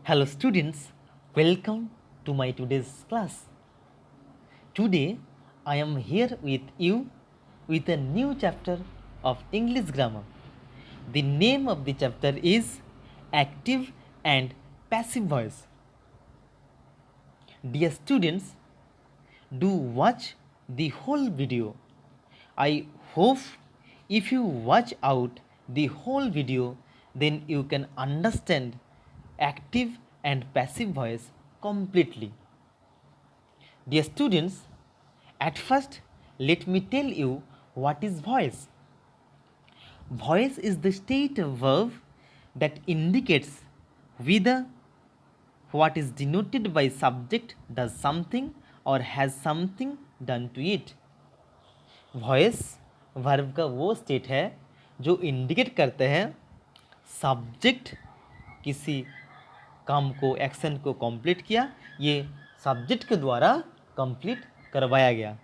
Hello students, welcome to my today's class. Today I am here with you with a new chapter of English grammar. The name of the chapter is Active and Passive Voice. Dear students, do watch the whole video. I hope if you watch out the whole video, then you can understand active and passive voice completely. Dear students, at first let me tell you what is voice. Voice is the state of verb that indicates whether what is denoted by subject does something or has something done to it. Voice verb का वो state है जो indicate करते हैं subject किसी काम को action को कंप्लीट किया, ये सब्जेक्ट के द्वारा कंप्लीट करवाया गया.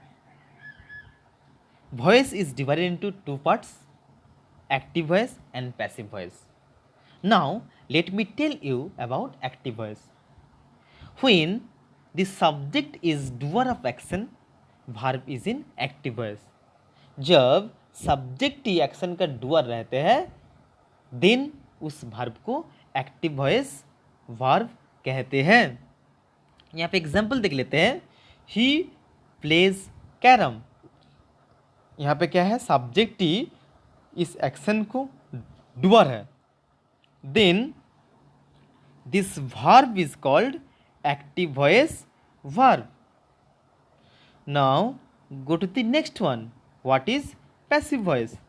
Voice is divided into two parts, active voice and passive voice. Now let me tell you about active voice. When the subject is doer of action, verb is in active voice. जब subject ही action का doer रहते हैं, then उस verb को active voice verb कहते हैं. यहाँ पे एग्जाम्पल देख लेते हैं. He plays carrom. यहाँ पे क्या है, सब्जेक्ट ही इस एक्शन को डूअर है. Then this verb is called active voice verb. Now go to the next one. What is passive voice?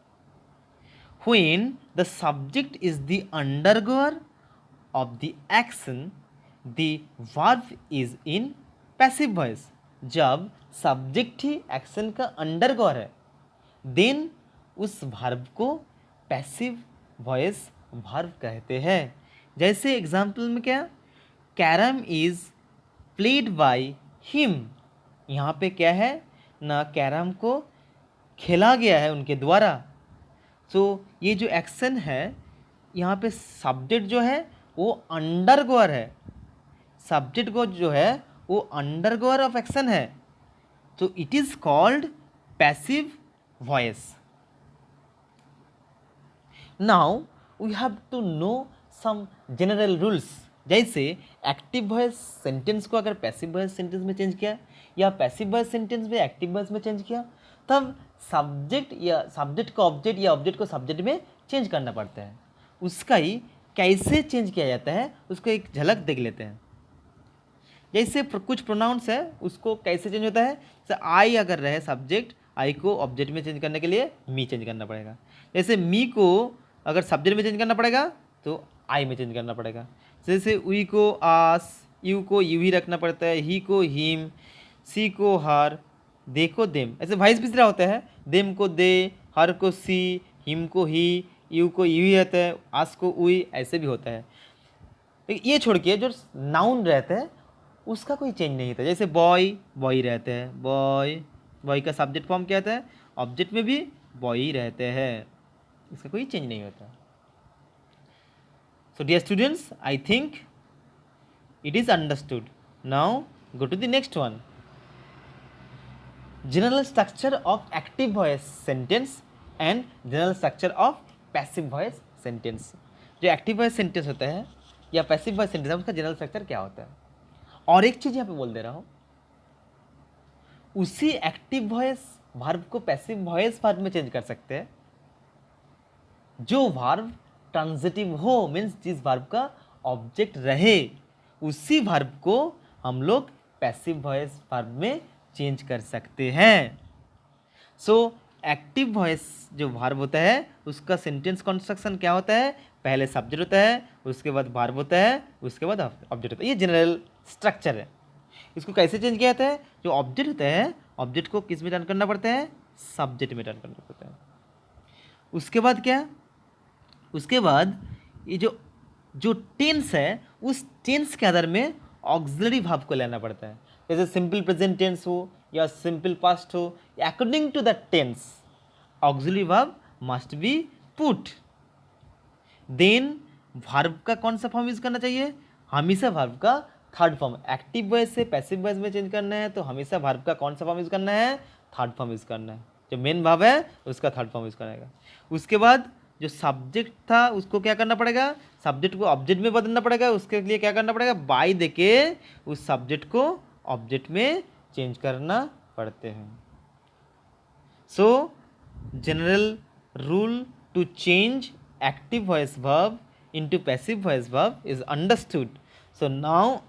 When the subject is the undergoer of the action, the verb is in passive voice. जब subject ही action का अंडरगोअर है, then उस verb को passive voice verb कहते हैं. जैसे example में क्या, carrom is played by him. यहाँ पे क्या है ना, कैरम को खेला गया है उनके द्वारा. सो ये जो एक्शन है, यहाँ पे सब्जेक्ट जो है वो अंडरगोअर है. सब्जेक्ट को जो है वो अंडरगोअर ऑफ एक्शन है, तो it is called passive voice. Now we have to know some general rules. जैसे एक्टिव वॉइस सेंटेंस को अगर पैसिव वॉइस सेंटेंस में चेंज किया या पैसिव वॉइस सेंटेंस में एक्टिव वॉइस में चेंज किया, तब सब्जेक्ट या सब्जेक्ट को ऑब्जेक्ट या ऑब्जेक्ट को सब्जेक्ट में चेंज करना पड़ता है. उसका ही कैसे चेंज किया जाता है उसको एक झलक देख लेते हैं. जैसे कुछ प्रोनाउंस है उसको कैसे चेंज होता है. जैसे आई अगर रहे सब्जेक्ट, आई को ऑब्जेक्ट में चेंज करने के लिए मी चेंज करना पड़ेगा. जैसे मी को अगर सब्जेक्ट में चेंज करना पड़ेगा तो आई में चेंज करना पड़ेगा. जैसे वी को आस, यू को यू ही रखना पड़ता है, ही को हिम, सी को हर, दे को देम. ऐसे वाइस पिछड़ा होता है. देम को दे, हर को सी, हिम को ही, यू को यू ही रहता है, आस को उई, ऐसे भी होता है. ये छोड़ के जो नाउन रहता है उसका कोई चेंज नहीं होता. जैसे बॉय, बॉय रहते हैं, बॉय, बॉय का सब्जेक्ट फॉर्म क्या आता है, ऑब्जेक्ट में भी बॉय ही रहते हैं, इसका कोई चेंज नहीं होता. So dear students, I think it is understood. Now go to the next one. General structure of active voice sentence and general structure of passive voice sentence. जो एक्टिव वॉइस सेंटेंस होता है या passive voice sentence है उसका general structure क्या होता है. और एक चीज यहाँ पे बोल दे रहा हूँ, उसी एक्टिव वॉइस वर्ब को पैसिव वॉइस वर्ब में चेंज कर सकते हैं जो वर्ब ट्रांजिटिव हो, मीन्स जिस वर्ब का ऑब्जेक्ट रहे, उसी वर्ब को हम लोग पैसिव वॉइस वर्ब में चेंज कर सकते हैं. सो एक्टिव वॉइस जो वर्ब होता है उसका सेंटेंस कंस्ट्रक्शन क्या होता है, पहले सब्जेक्ट होता है, उसके बाद वर्ब होता है, उसके बाद ऑब्जेक्ट होता है. ये जनरल स्ट्रक्चर है. इसको कैसे चेंज किया जाता है, जो ऑब्जेक्ट होता है ऑब्जेक्ट को किस में टर्न करना पड़ता है, सब्जेक्ट में टर्न करना पड़ता है. उसके बाद क्या, उसके बाद ये जो टेंस है उस टेंस के आधार में ऑक्सिलरी वर्ब को लेना पड़ता है. जैसे सिंपल प्रेजेंट टेंस हो या सिंपल पास्ट हो, according to the tense auxiliary verb must be put. Then verb का कौन सा फॉर्म यूज करना चाहिए, हमेशा वर्ब का थर्ड फॉर्म, एक्टिव वॉइस से पैसिव वॉइस में चेंज करना है तो हमेशा वर्ब का कौन सा फॉर्म यूज करना है, थर्ड फॉर्म यूज करना है। जो मेन वर्ब है उसका थर्ड फॉर्म यूज करना। उसके बाद जो सब्जेक्ट था उसको क्या करना पड़ेगा, सब्जेक्ट को ऑब्जेक्ट में बदलना पड़ेगा। उसके लिए क्या करना पड़ेगा, बाय देके उस सब्जेक्ट को ऑब्जेक्ट में चेंज करना पड़ते हैं। So general rule to change active voice verb into passive voice verb is understood. So now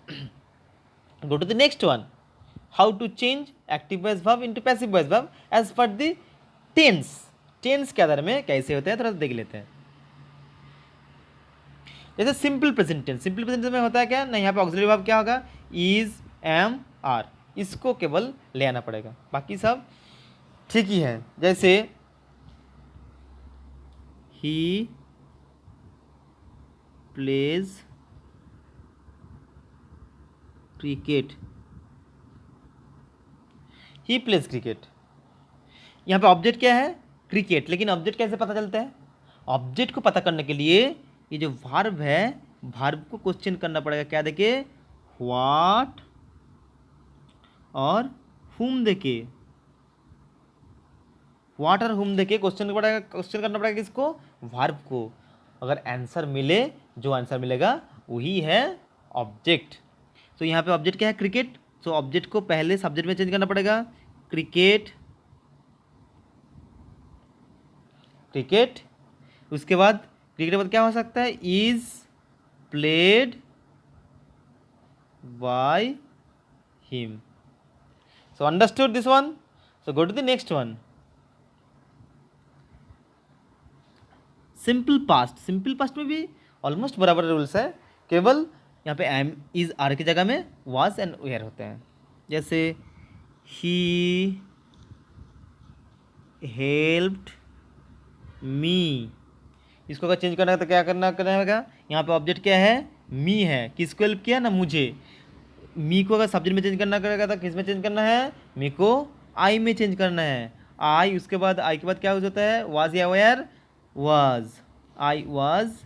go to the next one, how to change active voice verb into passive voice verb as per the tense। Tense के आधार में कैसे होते हैं थोड़ा देख लेते हैं। जैसे simple present tense, simple present tense में होता है क्या ना, यहाँ पे ऑक्सिलरी वर्ब क्या होगा, इज, एम, आर, इसको केवल ले आना पड़ेगा, बाकी सब ठीक ही है। जैसे he plays cricket, he plays cricket, यहाँ पे ऑब्जेक्ट क्या है, क्रिकेट। लेकिन ऑब्जेक्ट कैसे पता चलता है, ऑब्जेक्ट को पता करने के लिए ये जो वर्ब है, वर्ब को क्वेश्चन करना पड़ेगा। क्या देके, व्हाट और हुम देके, व्हाट और हुम देके क्वेश्चन पड़ेगा, क्वेश्चन करना पड़ेगा किसको, वर्ब को। अगर आंसर मिले, जो आंसर मिलेगा वही है ऑब्जेक्ट। तो यहाँ पे ऑब्जेक्ट क्या है, क्रिकेट। तो ऑब्जेक्ट को पहले सब्जेक्ट में चेंज करना पड़ेगा, क्रिकेट, क्रिकेट। उसके बाद क्रिकेट के बाद क्या हो सकता है, is played by him. So understood this one. So go to the next one, simple past. Simple past में भी ऑलमोस्ट बराबर रूल्स है, केवल यहाँ पे एम इज आर की जगह में वाज एंड वेयर होते हैं। जैसे ही हेल्प्ड मी, इसको अगर चेंज करना है तो क्या करना होगा, यहाँ पे ऑब्जेक्ट क्या है, मी है, किसको हेल्प किया ना, मुझे। मी को अगर सब्जेक्ट में चेंज करना करेगा तो किस में चेंज करना है, मी को आई में चेंज करना है, आई। उसके बाद आई के बाद क्या हो जाता है, वाज या were, was, I was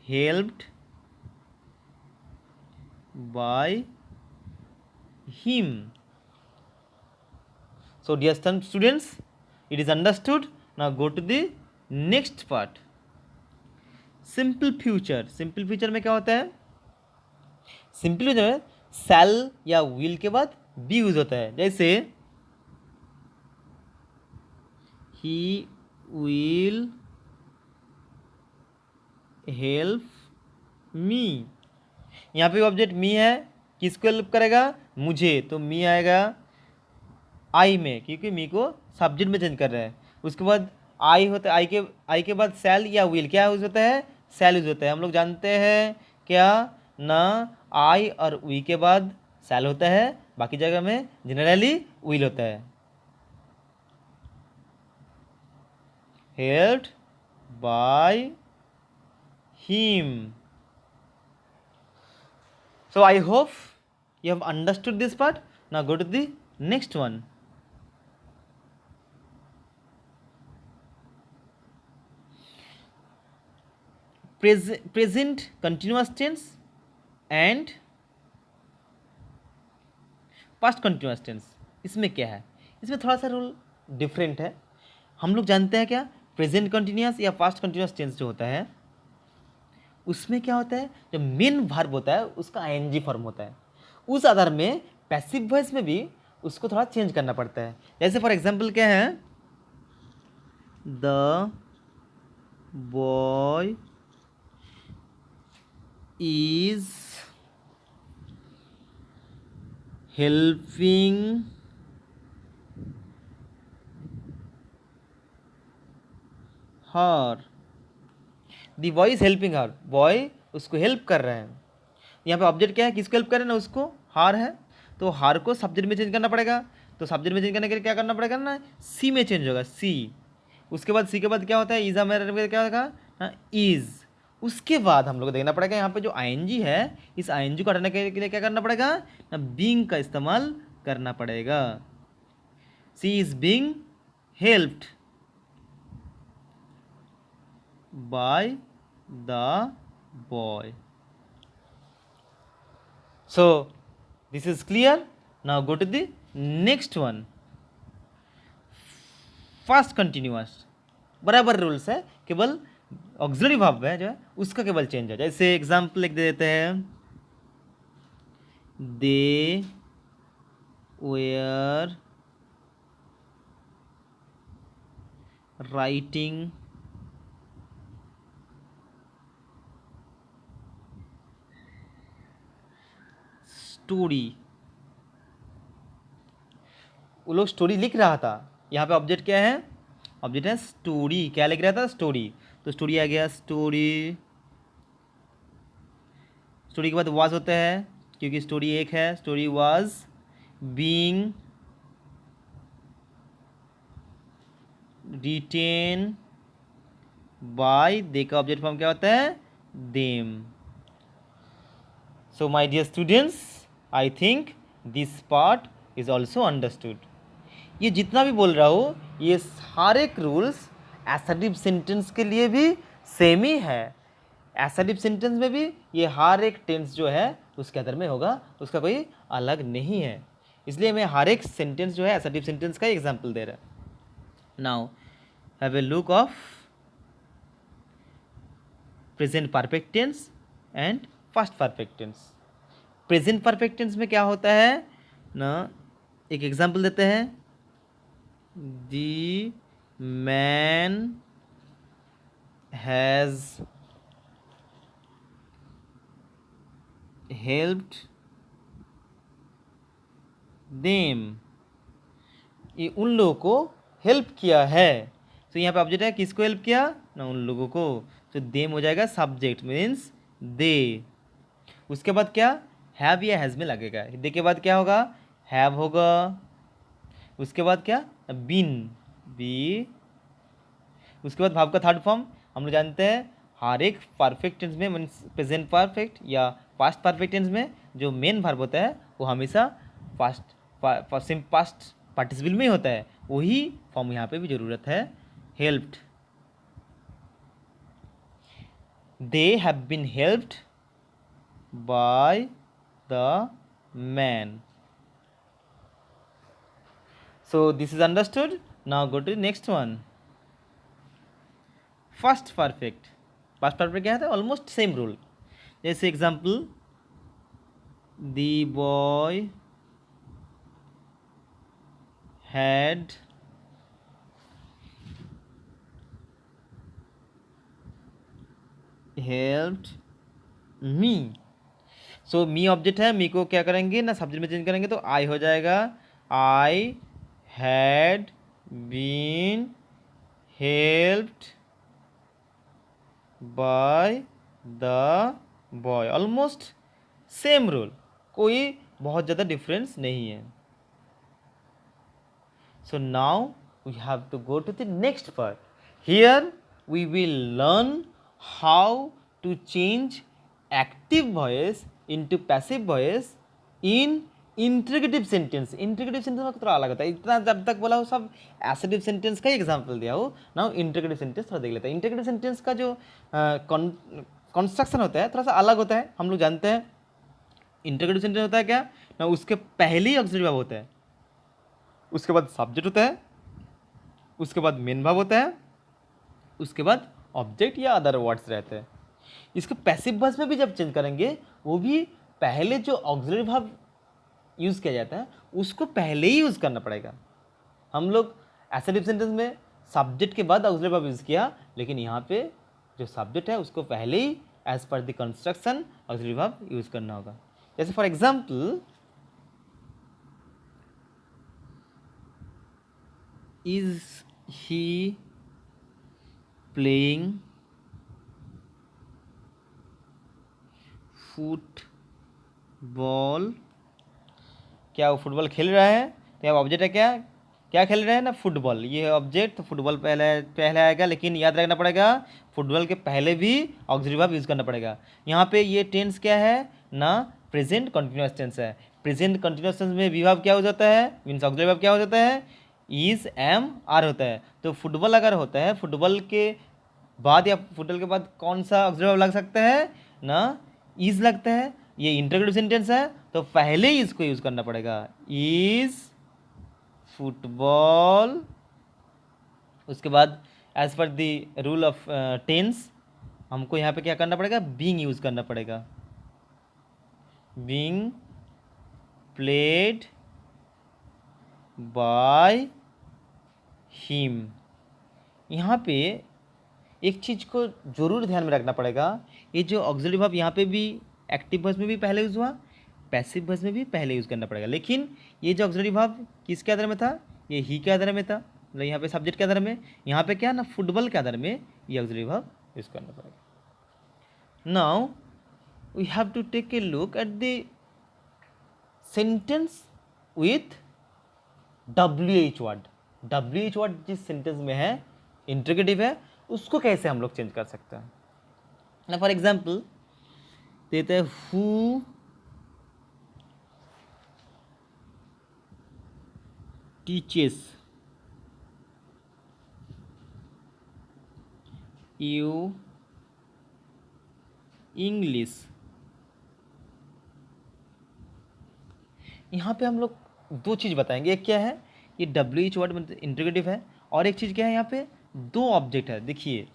helped by him. So dear students, it is understood. Now go to the next part, simple future. Simple future में क्या होता है, सिंपल फ्यूचर में शैल या विल के बाद बी यूज होता है। जैसे ही विल हेल्प मी, यहाँ पे ऑब्जेक्ट मी है, किसको हेल्प करेगा, मुझे। तो मी आएगा आई में, क्योंकि मी को सब्जेक्ट में चेंज कर रहे हैं। उसके बाद आई होता है, आई के बाद शैल या विल क्या यूज होता है, शैल यूज होता है। हम लोग जानते हैं क्या ना, आई और वी के बाद शैल होता है, बाकी जगह में जनरली विल होता है। Helped by him. So I hope you have understood this part. Now go to the next one. Present continuous tense and past continuous tense। इसमें क्या है, इसमें थोड़ा सा रूल डिफरेंट है। हम लोग जानते हैं क्या, प्रेजेंट कंटिन्यूस या पास्ट कंटिन्यूस टेंस जो होता है उसमें क्या होता है, जो मेन वर्ब होता है उसका आईएनजी फॉर्म होता है। उस आधार में पैसिव वॉइस में भी उसको थोड़ा चेंज करना पड़ता है। जैसे फॉर एग्जांपल क्या है, the boy is helping her, the boy is helping her, boy उसको हेल्प कर रहे हैं। यहाँ पे ऑब्जेक्ट क्या है, किसको हेल्प कर रहे हैं ना, उसको, हार है। तो हार को सब्जेक्ट में चेंज करना पड़ेगा। तो सब्जेक्ट में चेंज करने के लिए क्या करना पड़ेगा ना, सी में चेंज होगा, सी। उसके बाद सी के बाद क्या होता है, इज़ा मेरा क्या होगा, हाँ इज़। उसके बाद हम लोग को देखना पड़ेगा यहाँ पे जो आईएनजी है, इस आईएनजी को हटाने के लिए क्या करना पड़ेगा ना, बीइंग का इस्तेमाल करना पड़ेगा। She is being helped by the boy. So this is clear. Now go to the next one. Fast continuous बराबर रूल्स है, केवल ऑक्सिलरी वर्ब है जो है उसका केवल चेंज है। जैसे एग्जाम्पल लिख देते हैं, दे वेयर राइटिंग स्टोरी। वो लोग स्टोरी लिख रहा था, यहाँ पे ऑब्जेक्ट क्या है, ऑब्जेक्ट है स्टोरी। क्या लिख रहा था, स्टोरी। तो स्टोरी आ गया, स्टोरी। स्टोरी के बाद वाज होता है क्योंकि स्टोरी एक है, story was being written by, they का ऑब्जेक्ट फॉर्म क्या होता है, them. So my dear students, I think this part is also understood. ये जितना भी बोल रहा हूँ ये सारे रूल्स एसर्टिव सेंटेंस के लिए भी सेम ही है। एसर्टिव सेंटेंस में भी ये हर एक टेंस जो है उसके अंदर में होगा, उसका कोई अलग नहीं है। इसलिए मैं हर एक सेंटेंस जो है एसर्टिव सेंटेंस का एग्जाम्पल दे रहा। Now have a look of present perfect tense and past perfect tense. Present perfect tense में क्या होता है ना, एक एग्जाम्पल देते हैं, The man has helped them। ये उन लोगों को हेल्प किया है। तो यहाँ पे ऑब्जेक्ट है, किसको हेल्प किया ना, उन लोगों को। तो देम हो जाएगा सब्जेक्ट, मीन्स दे। उसके बाद क्या, हैव या हैज़ में लगेगा। दे के बाद क्या होगा, हैव होगा। उसके बाद क्या, बीन, बी। उसके बाद भाव का थर्ड फॉर्म हम लोग जानते हैं, हर एक परफेक्ट टेंस में, मीन्स प्रेजेंट परफेक्ट या पास्ट परफेक्ट टेंस में जो मेन वर्ब होता है वो हमेशा पास्ट पार्टिसिपल में ही होता है। वही फॉर्म यहाँ पे भी ज़रूरत है, helped. They have been helped by the man. So this is understood. Now go to the next one. First perfect. Past perfect क्या है, ऑलमोस्ट सेम रूल। जैसे example, the boy had helped me। So me object है, मी को क्या करेंगे ना, subject में change करेंगे तो आई हो जाएगा, I had been helped by the boy। Almost same rule, कोई बहुत ज़्यादा डिफरेंस नहीं है। So now we have to go to the next part. Here we will learn how to change active voice into passive voice in interrogative sentence. Interrogative sentence में थोड़ा अलग होता है। इतना जब तक बोला हो सब एसर्टिव सेंटेंस का ही एग्जांपल दिया हो ना, इंट्रीगेटिव सेंटेंस थोड़ा देख लेते हैं। इंट्रीगेटिव सेंटेंस का जो कंस्ट्रक्शन होता है थोड़ा सा अलग होता है। हम लोग जानते हैं इंट्रीगेटिव सेंटेंस होता है क्या ना, उसके पहले ही ऑक्सिलरी वर्ब होता है, उसके बाद सब्जेक्ट होता है, उसके बाद मेन वर्ब होता है, उसके बाद ऑब्जेक्ट या अदर वर्ड्स रहते हैं। इसको पैसिव वॉइस में भी जब चेंज करेंगे वो भी पहले जो ऑक्सिलरी वर्ब यूज़ किया जाता है उसको पहले ही यूज़ करना पड़ेगा। हम लोग एसर्टिव सेंटेंस में सब्जेक्ट के बाद ऑक्सिलरी वर्ब यूज़ किया, लेकिन यहाँ पे जो सब्जेक्ट है उसको पहले ही एज पर the construction auxiliary verb use करना होगा। जैसे for example, is he playing football. क्या वो फुटबॉल खेल रहा है, तो यहाँ ऑब्जेक्ट है क्या, क्या खेल रहे हैं ना, फुटबॉल। ये है ऑब्जेक्ट, तो फुटबॉल पहले आएगा, लेकिन याद रखना पड़ेगा फुटबॉल के पहले भी ऑक्सिलरी वर्ब यूज़ करना पड़ेगा। यहाँ पे ये टेंस क्या है ना, प्रेजेंट कंटिन्यूअस टेंस है। प्रेजेंट कंटिन्यूअस टेंस में वी वर्ब क्या हो जाता है, मीन्स ऑक्सिलरी वर्ब क्या हो जाता है, इज, एम, आर होता है। तो फुटबॉल अगर होता है, फुटबॉल के बाद या फुटबॉल के बाद कौन सा ऑक्सिलरी वर्ब लग सकता है ना, इज लगता है, ये इंटरोगेटिव सेंटेंस है तो पहले ही इसको यूज करना पड़ेगा, इज फुटबॉल। उसके बाद एज पर द रूल ऑफ टेंस हमको यहाँ पे क्या करना पड़ेगा, बीइंग यूज करना पड़ेगा, बीइंग प्लेड बाय हिम। यहाँ पे एक चीज़ को ज़रूर ध्यान में रखना पड़ेगा, ये जो ऑक्सिलरी वर्ब यहाँ पे भी एक्टिव वॉइस में भी पहले यूज़ हुआ, पैसिव वॉइस में भी पहले यूज़ करना पड़ेगा, लेकिन ये जो ऑक्सिलरी वर्ब किसके आधार में था, ये ही के आधार में था, मतलब यहाँ पे सब्जेक्ट के आधार में, यहाँ पे क्या ना फुटबॉल के आधार में ये ऑक्सिलरी वर्ब यूज़ करना पड़ेगा। Now we have to take a look at the sentence with WH word. WH word जिस सेंटेंस में है, इंटरोगेटिव है, उसको कैसे हम लोग चेंज कर सकते हैं ना। फॉर एग्जाम्पल देते हैं हु टीचेस यू इंग्लिश। यहाँ पे हम लोग दो चीज़ बताएंगे, एक क्या है, ये WH वर्ड मतलब इंटरोगेटिव है, और एक चीज़ क्या है, यहाँ पे दो ऑब्जेक्ट है। देखिए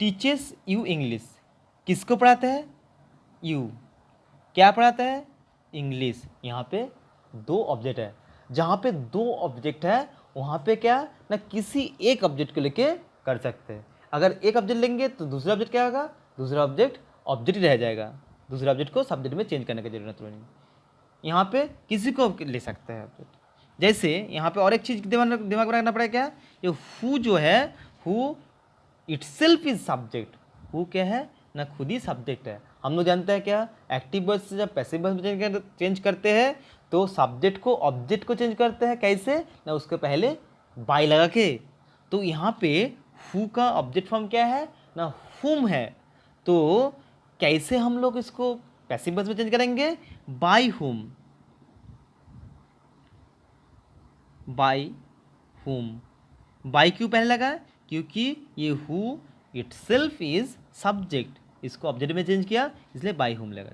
टीचेस यू इंग्लिश, किसको पढ़ाते हैं, यू, क्या पढ़ाता है, इंग्लिश। यहाँ पे दो ऑब्जेक्ट है, जहाँ पे दो ऑब्जेक्ट है वहाँ पे क्या ना किसी एक ऑब्जेक्ट को लेके कर सकते हैं। अगर एक ऑब्जेक्ट लेंगे तो दूसरा ऑब्जेक्ट क्या होगा, दूसरा ऑब्जेक्ट ऑब्जेक्ट ही रह जाएगा, दूसरे ऑब्जेक्ट को सब्जेक्ट में चेंज करने की जरूरत नहीं। यहाँ पे किसी को ले सकते हैं ऑब्जेक्ट। जैसे यहाँ पे और एक चीज़ दिमाग में रखना पड़ेगा, क्या, ये हु जो है, who itself is subject, who क्या है ना खुद ही सब्जेक्ट है। हम लोग जानते हैं क्या, एक्टिव वॉइस से जब पैसिव वॉइस में चेंज करते हैं तो सब्जेक्ट को ऑब्जेक्ट को चेंज करते हैं, कैसे ना उसके पहले बाय लगा के। तो यहाँ पे हु का ऑब्जेक्ट फॉर्म क्या है ना, हुम है, तो कैसे हम लोग इसको पैसिव वॉइस में चेंज करेंगे, by whom, by whom. By क्यों पहले लगा, क्योंकि ये हु इटसेल्फ इज सब्जेक्ट, इसको ऑब्जेक्ट में चेंज किया इसलिए बाय हुम लगा।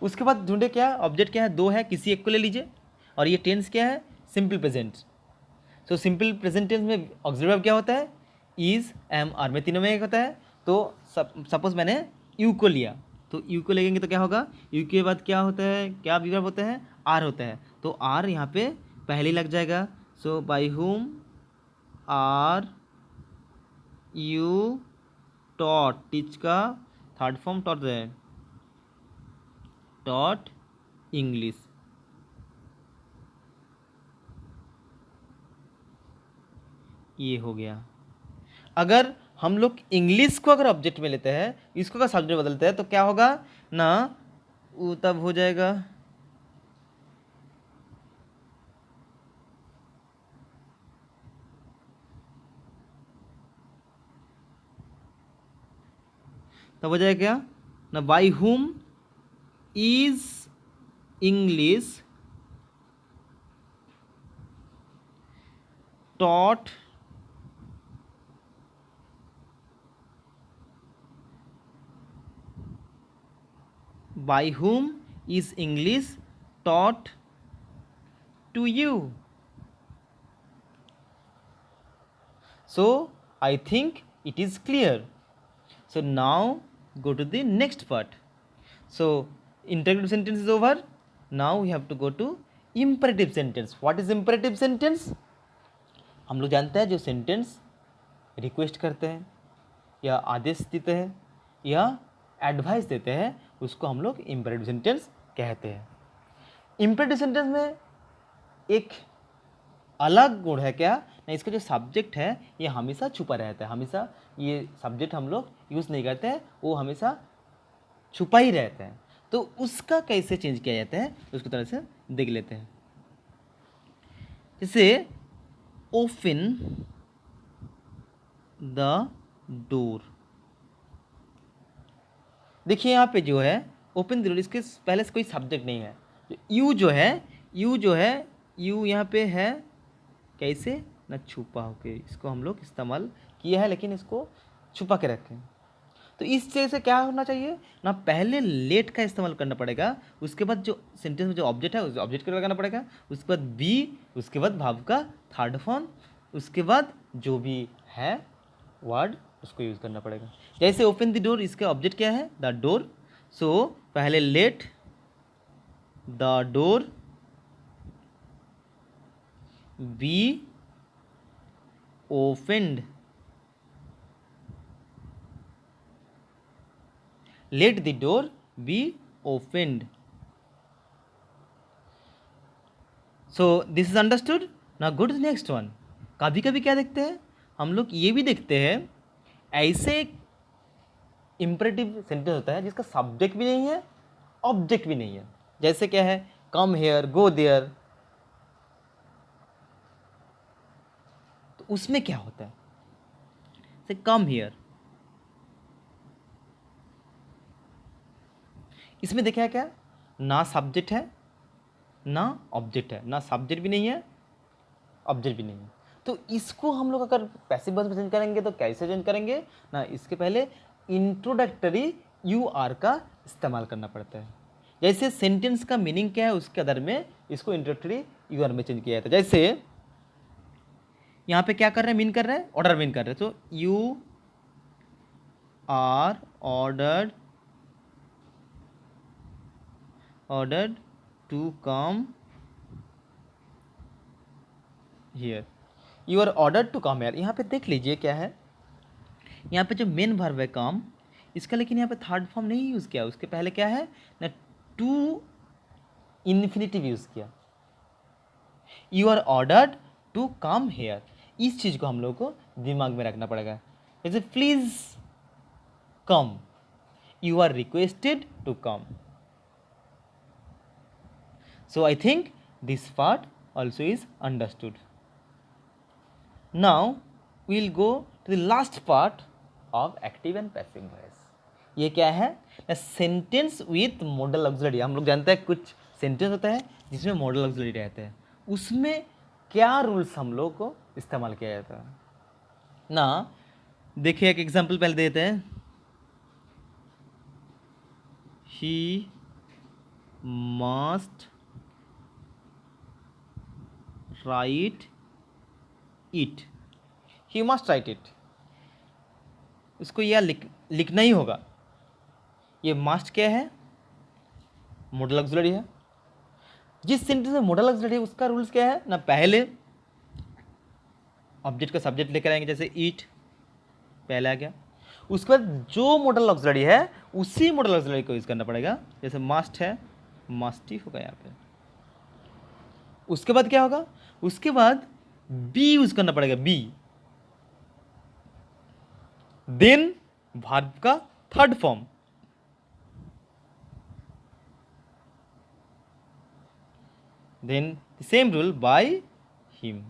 उसके बाद ढूंढे क्या, ऑब्जेक्ट क्या है, दो है, किसी एक को ले लीजिए, और ये टेंस क्या है, simple present. So simple present tense में ऑक्सिलरी वर्ब क्या होता है, इज, एम, आर में, तीनों में एक होता है। तो सपोज मैंने यू को लिया, तो यू को लेंगे तो क्या होगा, यू के बाद क्या होता है, क्या वर्ब होता है, आर होता है, तो आर यहाँ पे पहले लग जाएगा। So by whom are you taught, teach का थर्ड फॉर्म टॉट है, टॉट इंग्लिश। ये हो गया। अगर हम लोग इंग्लिश को अगर ऑब्जेक्ट में लेते हैं, इसको अगर सब्जेक्ट बदलते हैं तो क्या होगा ना, वो तब हो जाएगा क्या ना, by whom is English taught by whom is English taught to you? So I think it is clear. So now go to the next part. So interrogative sentence is over. Now we have to go to imperative sentence. What is imperative sentence? हम लोग जानते हैं जो sentence request करते हैं या आदेश देते हैं या एडवाइस देते हैं उसको हम लोग इम्पेरेटिव सेंटेंस कहते हैं। इम्पेरेटिव सेंटेंस में एक अलग गुण है क्या ना, इसका जो सब्जेक्ट है ये हमेशा छुपा रहता है, हमेशा ये सब्जेक्ट हम लोग यूज़ नहीं करते हैं, वो हमेशा छुपा ही रहता है। तो उसका कैसे चेंज किया जाता है उसको तरह से देख लेते हैं। जैसे ओपन द डोर, देखिए यहाँ पे जो है ओपन द डोर, इसके पहले से कोई सब्जेक्ट नहीं है। यू जो है यू यहाँ पे है कैसे ना, छुपा होके, इसको हम लोग इस्तेमाल किया है लेकिन इसको छुपा के रखें। तो इस चीज़ से क्या होना चाहिए ना, पहले लेट का इस्तेमाल करना पड़ेगा, उसके बाद जो सेंटेंस में जो ऑब्जेक्ट है उस ऑब्जेक्ट को लगाना पड़ेगा, उसके बाद बी, उसके बाद भाव का थर्ड फॉर्म, उसके बाद जो भी है वर्ड उसको यूज़ करना पड़ेगा। जैसे ओपन द डोर, इसका ऑब्जेक्ट क्या है, द डोर, सो पहले let the door B opened, let the door be opened. So this is understood. Now go to the next one. कभी कभी क्या देखते हैं हम लोग, ये भी देखते हैं ऐसे इम्परेटिव सेंटेंस होता है जिसका सब्जेक्ट भी नहीं है ऑब्जेक्ट भी नहीं है। जैसे क्या है, कम हेयर गो देयर, तो उसमें क्या होता है, से कम हेयर, इसमें देखा क्या, ना सब्जेक्ट है ना ऑब्जेक्ट है, ना सब्जेक्ट भी नहीं है ऑब्जेक्ट भी नहीं है। तो इसको हम लोग अगर पैसिव वॉइस में चेंज करेंगे तो कैसे चेंज करेंगे ना, इसके पहले इंट्रोडक्टरी यू आर का इस्तेमाल करना पड़ता है। जैसे सेंटेंस का मीनिंग क्या है उसके आधार में इसको इंट्रोडक्टरी यू आर में चेंज किया जाता है। जैसे यहाँ पे क्या कर रहे हैं, मीन कर रहे हैं, ऑर्डर मीन कर रहे हैं, तो you are ordered to come here, you are ordered to come here. यहाँ पे देख लीजिए क्या है, यहाँ पे जो मेन वर्ब है कम, इसका लेकिन यहाँ पे थर्ड फॉर्म नहीं यूज़ किया, उसके पहले क्या है ना, टू इन्फिनिटिव यूज़ किया, you are ordered to come here. इस चीज़ को हम लोग को दिमाग में रखना पड़ेगा। जैसे please come, you are requested to come. So I think this part also is understood. Now we'll go to the last part of active and passive voice। ये क्या है, सेंटेंस विथ मॉडल ऑक्सिलरी। हम लोग जानते हैं कुछ sentence होता है जिसमें मॉडल ऑक्सिलरी रहते हैं, उसमें क्या रूल्स हम लोग को इस्तेमाल किया जाता है ना। देखिए एक एग्जांपल पहले देते हैं, he must write it, he must write it, उसको यह लिखना ही होगा। ये मस्ट क्या है, मॉडल ऑक्सिलरी है। जिस सेंटेंस में मॉडल ऑक्सिलरी है उसका रूल्स क्या है ना, पहले ऑब्जेक्ट का सब्जेक्ट लेकर आएंगे, जैसे ईट पहले आ गया, उसके बाद जो मॉडल ऑक्सिलरी है उसी मॉडल ऑक्सिलरी को यूज करना पड़ेगा। जैसे मस्ट है, मस्ट ही होगा यहाँ पे। उसके बाद क्या होगा, उसके बाद बी यूज करना पड़ेगा, बी, देन वर्ब का third form, then the same rule by him।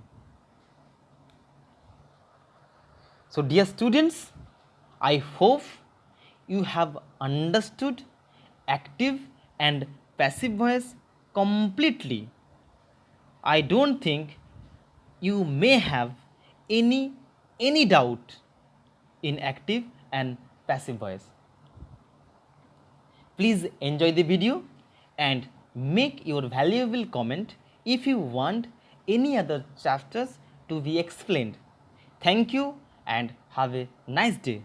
So dear students, I hope you have understood active and passive voice completely। I don't think you may have any doubt in active and passive voice। Please enjoy the video and make your valuable comment if you want any other chapters to be explained। Thank you and have a nice day।